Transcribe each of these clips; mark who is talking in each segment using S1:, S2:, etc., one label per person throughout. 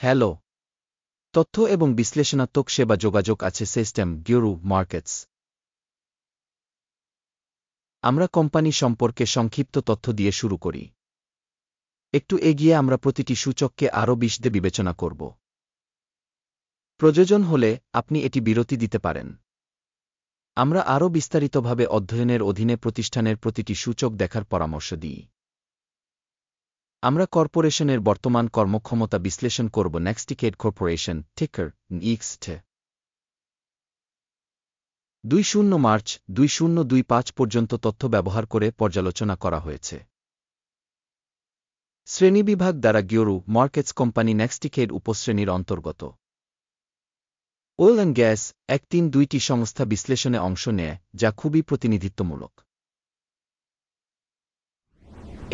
S1: Hello, তথ্য এবং বিশ্লেষণাত্মক সেবা যোগাযোগ আছে সিস্টেম গিউরু মার্কেটস। আমরা কোম্পানি সম্পর্কে সংক্ষিপ্ত তথ্য দিয়ে শুরু করি। একটু এগিয়ে আমরা প্রতিটি সূচককে আরও বিশদে বিবেচনা করব। প্রয়োজন হলে আপনি এটি বিরতি দিতে পারেন। আমরা আরও বিস্তারিতভাবে অধ্যয়নের অধীনে প্রতিষ্ঠানের প্রতিটি সূচক দেখার পরামর্শ দিই। আমরা কর্পোরেশনের বর্তমান কর্মক্ষমতা বিশ্লেষণ করব। নেক্সটিকেড কর্পোরেশন টিকার NXT 20 মার্চ 2025 পর্যন্ত তথ্য ব্যবহার করে পর্যালোচনা করা হয়েছে। শ্রেণীবিভাগ দ্বারা গিউরু মার্কেটস কোম্পানি নেক্সটিকেড উপশ্রেণীর অন্তর্গত। অয়েল অ্যান্ড গ্যাস 1-3-2টি সংস্থা বিশ্লেষণে অংশ নেয়, যা খুবই প্রতিনিধিত্বমূলক।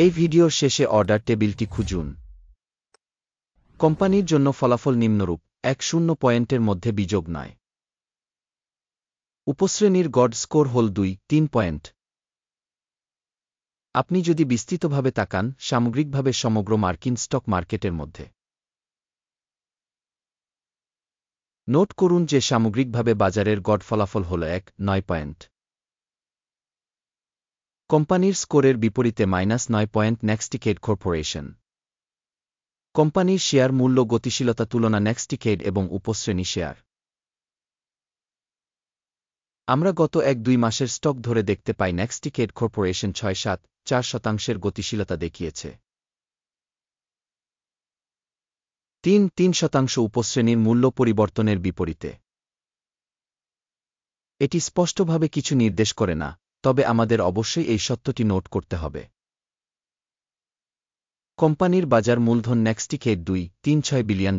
S1: এই ভিডিওর শেষে অর্ডার টেবিলটি খুঁজুন। কোম্পানির জন্য ফলাফল নিম্নরূপ: 1-0 পয়েন্টের মধ্যে বিযোগ নয়। উপশ্রেণীর গড় স্কোর হল 2-3 পয়েন্ট। আপনি যদি বিস্তৃতভাবে তাকান, সামগ্রিকভাবে সমগ্র মার্কিন স্টক মার্কেটের মধ্যে। নোট করুন যে সামগ্রিকভাবে বাজারের গড় ফলাফল হল 1-9 পয়েন্ট। কোম্পানির স্কোরের বিপরীতে -9 পয়েন্ট নেক্সটিকেড কর্পোরেশন। কোম্পানির শেয়ার মূল্য গতিশীলতা তুলনা নেক্সটিকেড এবং উপশ্রেণী শেয়ার। আমরা গত 1-2 মাসের স্টক ধরে দেখতে পাই নেক্সটিকেড কর্পোরেশন 6-7-4% গতিশীলতা দেখিয়েছে। 3-3% উপশ্রেণীর মূল্য পরিবর্তনের বিপরীতে। এটি স্পষ্টভাবে কিছু নির্দেশ করে না, তবে আমাদের অবশ্যই এই সত্যটি নোট করতে হবে। কোম্পানির বাজার মূলধন নেক্সটিকেড $2.36 বিলিয়ন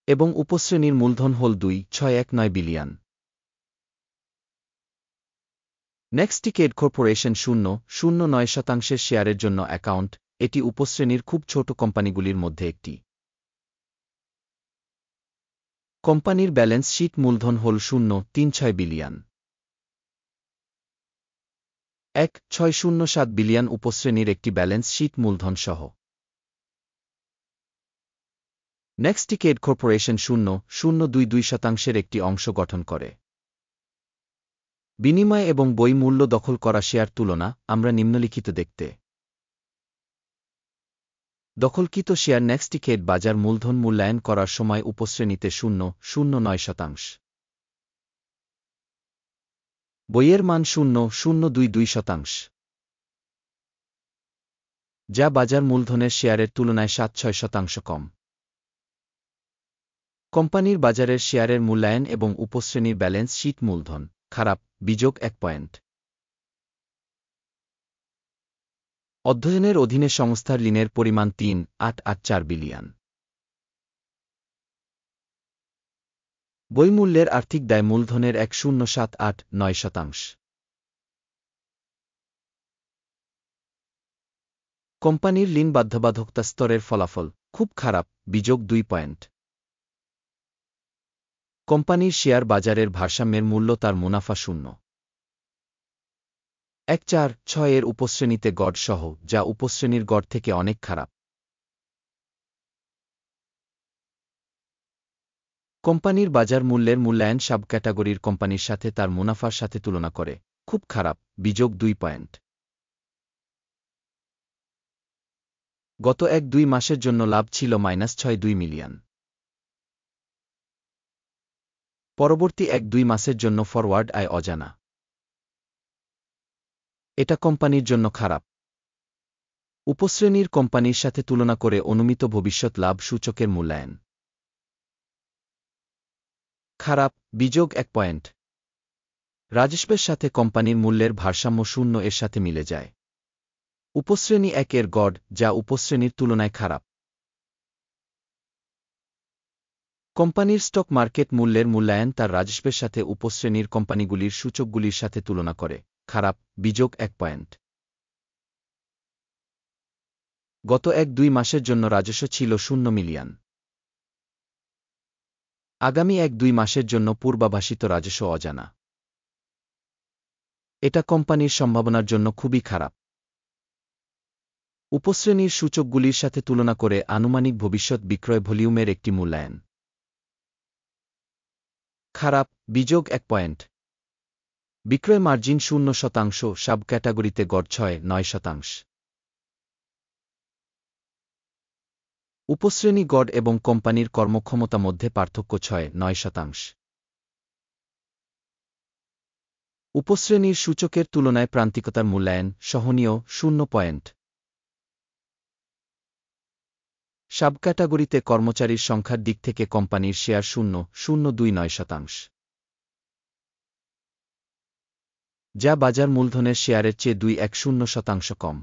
S1: এবং উপশ্রেণীর মূলধন হল $2.619 বিলিয়ন। নেক্সটিকেড কর্পোরেশন 0.09% শেয়ারের জন্য অ্যাকাউন্ট। এটি উপশ্রেণীর খুব ছোট কোম্পানিগুলির মধ্যে একটি। কোম্পানির ব্যালেন্স শীট মূলধন হল $0.36 বিলিয়ন। 1.607 বিলিয়ন উপশ্রেণীর একটি ব্যালেন্স শীট মূলধন সহ। নেক্সটিকেড কর্পোরেশন 0.022% একটি অংশ গঠন করে। বিনিময় এবং বই মূল্য দখল করা শেয়ার তুলনা আমরা নিম্নলিখিত দেখতে। দখলকৃত শেয়ার নেক্সটিকেড বাজার মূলধন মূল্যায়ন করার সময় উপশ্রেণীতে 0.09%। বইয়ের মান 0.022%, যা বাজার মূলধনের শেয়ারের তুলনায় 7-6% কম। কোম্পানির বাজারের শেয়ারের মূল্যায়ন এবং উপশ্রেণীর ব্যালেন্স শীট মূলধন খারাপ, বিযোগ 1 পয়েন্ট। অধ্যয়নের অধীনে সংস্থার ঋণের পরিমাণ $3.884 বিলিয়ন। বইমূল্যের আর্থিক দায় মূলধনের 1.0789%। কোম্পানির ঋণ বাধ্যবাধকতা স্তরের ফলাফল খুব খারাপ, বিযোগ 2 পয়েন্ট। কোম্পানির শেয়ার বাজারের ভারসাম্যের মূল্য তার মুনাফা 0.146 এর উপশ্রেণীতে গড় সহ, যা উপশ্রেণীর গড় থেকে অনেক খারাপ। কোম্পানির বাজার মূল্যের মূল্যায়ন সাব ক্যাটাগরির কোম্পানির সাথে তার মুনাফার সাথে তুলনা করে খুব খারাপ, বিযোগ 2 পয়েন্ট। গত 1-2 মাসের জন্য লাভ ছিল -62 মিলিয়ন। পরবর্তী 1-2 মাসের জন্য ফরওয়ার্ড আয় অজানা। এটা কোম্পানির জন্য খারাপ। উপশ্রেণীর কোম্পানির সাথে তুলনা করে অনুমিত ভবিষ্যৎ লাভ সূচকের মূল্যায়ন খারাপ, বিযোগ 1 পয়েন্ট। রাজস্বের সাথে কোম্পানির মূল্যের ভারসাম্য 0 এর সাথে মিলে যায়। উপশ্রেণী 1 এর গড়, যা উপশ্রেণীর তুলনায় খারাপ। কোম্পানির স্টক মার্কেট মূল্যের মূল্যায়ন তার রাজস্বের সাথে উপশ্রেণীর কোম্পানিগুলির সূচকগুলির সাথে তুলনা করে খারাপ, বিযোগ 1 পয়েন্ট। গত 1-2 মাসের জন্য রাজস্ব ছিল 0 মিলিয়ন। আগামী 1-2 মাসের জন্য পূর্বাভাসিত রাজস্ব অজানা। এটা কোম্পানির সম্ভাবনার জন্য খুবই খারাপ। উপশ্রেণীর সূচকগুলির সাথে তুলনা করে আনুমানিক ভবিষ্যৎ বিক্রয় ভলিউমের একটি মূল্যায়ন। খারাপ, বিযোগ 1 পয়েন্ট। বিক্রয় মার্জিন 0%, সাব ক্যাটাগরিতে গড় 6-9%। উপশ্রেণী গড় এবং কোম্পানির কর্মক্ষমতা মধ্যে পার্থক্য 6-9%। উপশ্রেণীর সূচকের তুলনায় প্রান্তিকতার মূল্যায়ন সহনীয় 0 পয়েন্ট। সাব ক্যাটাগরিতে কর্মচারীর সংখ্যার দিক থেকে কোম্পানির শেয়ার 0.029%, যা বাজার মূলধনের শেয়ারের চেয়ে 2.10% কম,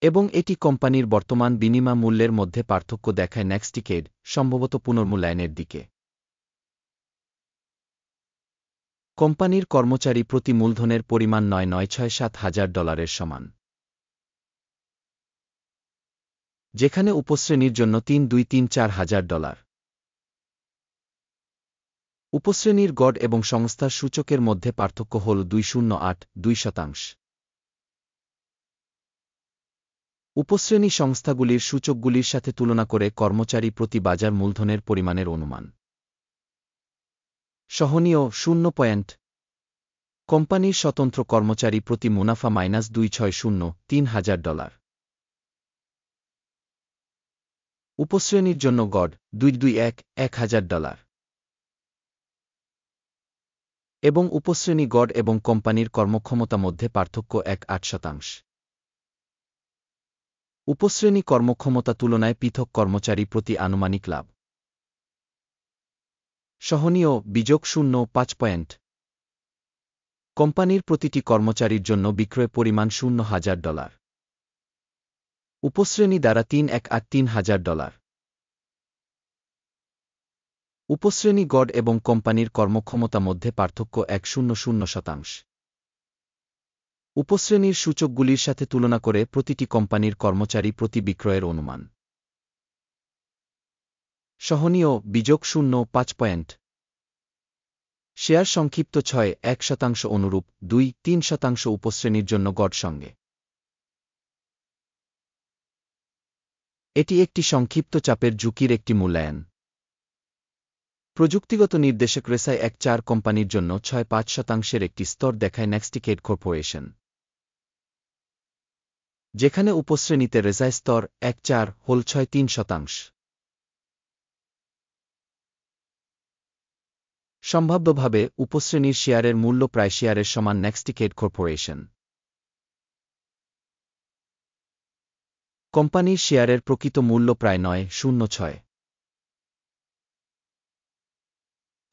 S1: এবং এটি কোম্পানির বর্তমান বিনিময় মূল্যের মধ্যে পার্থক্য দেখায় নেক্সটিকেড, সম্ভবত পুনর্মূল্যায়নের দিকে। কোম্পানির কর্মচারী প্রতি মূলধনের পরিমাণ $9,967,000 সমান, যেখানে উপশ্রেণীর জন্য $3,234,000। উপশ্রেণীর গড় এবং সংস্থার সূচকের মধ্যে পার্থক্য হল 2.08-2%। উপশ্রেণী সংস্থাগুলির সূচকগুলির সাথে তুলনা করে কর্মচারী প্রতি বাজার মূলধনের পরিমাণের অনুমান সহনীয় 0 পয়েন্ট। কোম্পানির স্বতন্ত্র কর্মচারী প্রতি মুনাফা $260,300। উপশ্রেণীর জন্য গড় $221,100, এবং উপশ্রেণী গড় এবং কোম্পানির কর্মক্ষমতা মধ্যে পার্থক্য 1.8%। উপশ্রেণী কর্মক্ষমতা তুলনায় পৃথক কর্মচারী প্রতি আনুমানিক লাভ সহনীয় বিযোগ 0.5 পয়েন্ট। কোম্পানির প্রতিটি কর্মচারীর জন্য বিক্রয় পরিমাণ $0,000, উপশ্রেণী দ্বারা $3,183,000। উপশ্রেণী গড় এবং কোম্পানির কর্মক্ষমতা মধ্যে পার্থক্য 1.00%। উপশ্রেণীর সূচকগুলির সাথে তুলনা করে প্রতিটি কোম্পানির কর্মচারী প্রতি বিক্রয়ের অনুমান সহনীয় বিযোগ 0.5 পয়েন্ট। শেয়ার সংক্ষিপ্ত 6.1% অনুরূপ 2-3% উপশ্রেণীর জন্য গড় সঙ্গে। এটি একটি সংক্ষিপ্ত চাপের ঝুঁকির একটি মূল্যায়ন। প্রযুক্তিগত নির্দেশক রেসাই 1.4 কোম্পানির জন্য 6.5% একটি স্তর দেখায় নেক্সটিকেড কর্পোরেশন, যেখানে উপশ্রেণীতে রেসাই স্তর 1.4 হল 6.3%। সম্ভাব্যভাবে উপশ্রেণীর শেয়ারের মূল্য প্রায় শেয়ারের সমান নেক্সটিকেড কর্পোরেশন। কোম্পানির শেয়ারের প্রকৃত মূল্য প্রায় 9.06।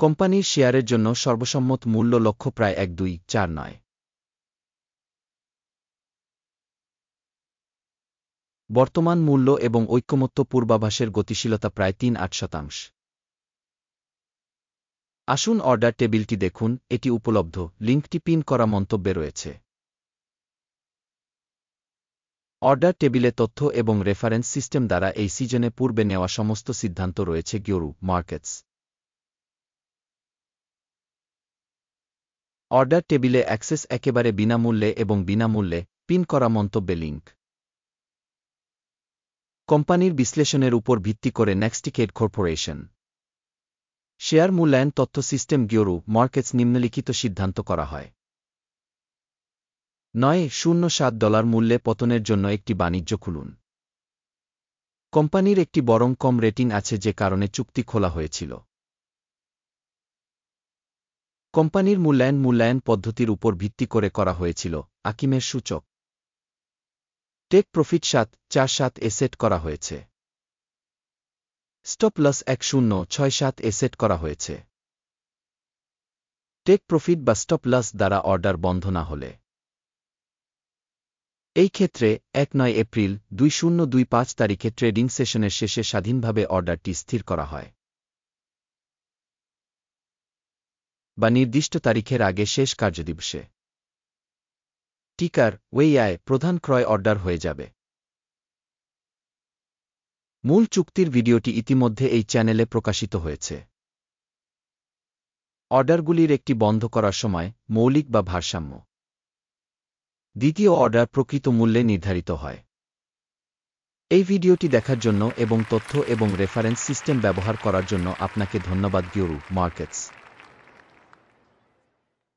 S1: কোম্পানির শেয়ারের জন্য সর্বসম্মত মূল্য লক্ষ্য প্রায় 1.249। বর্তমান মূল্য এবং ঐক্যমত্য পূর্বাভাসের গতিশীলতা প্রায় 3.8%। আসুন অর্ডার টেবিলটি দেখুন, এটি উপলব্ধ, লিঙ্কটি পিন করা মন্তব্যে রয়েছে। অর্ডার টেবিলে তথ্য এবং রেফারেন্স সিস্টেম দ্বারা এই সিজনে পূর্বে নেওয়া সমস্ত সিদ্ধান্ত রয়েছে গিওরু মার্কেটস। অর্ডার টেবিলে অ্যাক্সেস একেবারে বিনামূল্যে এবং বিনামূল্যে পিন করা মন্তব্যে লিঙ্ক। কোম্পানির বিশ্লেষণের উপর ভিত্তি করে নেক্সটিকেড কর্পোরেশন শেয়ার মূল্যায়ন তথ্য সিস্টেম গিওরু মার্কেটস নিম্নলিখিত সিদ্ধান্ত করা হয়। $9.07 মূল্যে পতনের জন্য একটি বাণিজ্য খুলুন। কোম্পানির একটি বরং কম রেটিং আছে যে কারণে চুক্তি খোলা হয়েছিল। কোম্পানির মূল্যায়ন পদ্ধতির উপর ভিত্তি করে করা হয়েছিল। আকিমের সূচক টেক প্রফিট 7.47 এ সেট করা হয়েছে। স্টপ লস 1067 এ সেট করা হয়েছে। টেক প্রফিট বা স্টপ লস দ্বারা অর্ডার বন্ধ না হলে। এই ক্ষেত্রে 1 এপ্রিল 2025 তারিখে ট্রেডিং সেশনের শেষে স্বাধীনভাবে অর্ডারটি স্থির করা হয়, বা নির্দিষ্ট তারিখের আগে শেষ কার্যদিবসে। টিকার ওয়েইআই প্রধান ক্রয় অর্ডার হয়ে যাবে। মূল চুক্তির ভিডিওটি ইতিমধ্যে এই চ্যানেলে প্রকাশিত হয়েছে। অর্ডারগুলির একটি বন্ধ করার সময় মৌলিক বা ভারসাম্য দ্বিতীয় অর্ডার প্রকৃত মূল্যে নির্ধারিত হয়। এই ভিডিওটি দেখার জন্য এবং তথ্য এবং রেফারেন্স সিস্টেম ব্যবহার করার জন্য আপনাকে ধন্যবাদ। গিওরু মার্কেটস,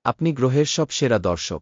S1: আপনি গ্রহের সব সেরা দর্শক।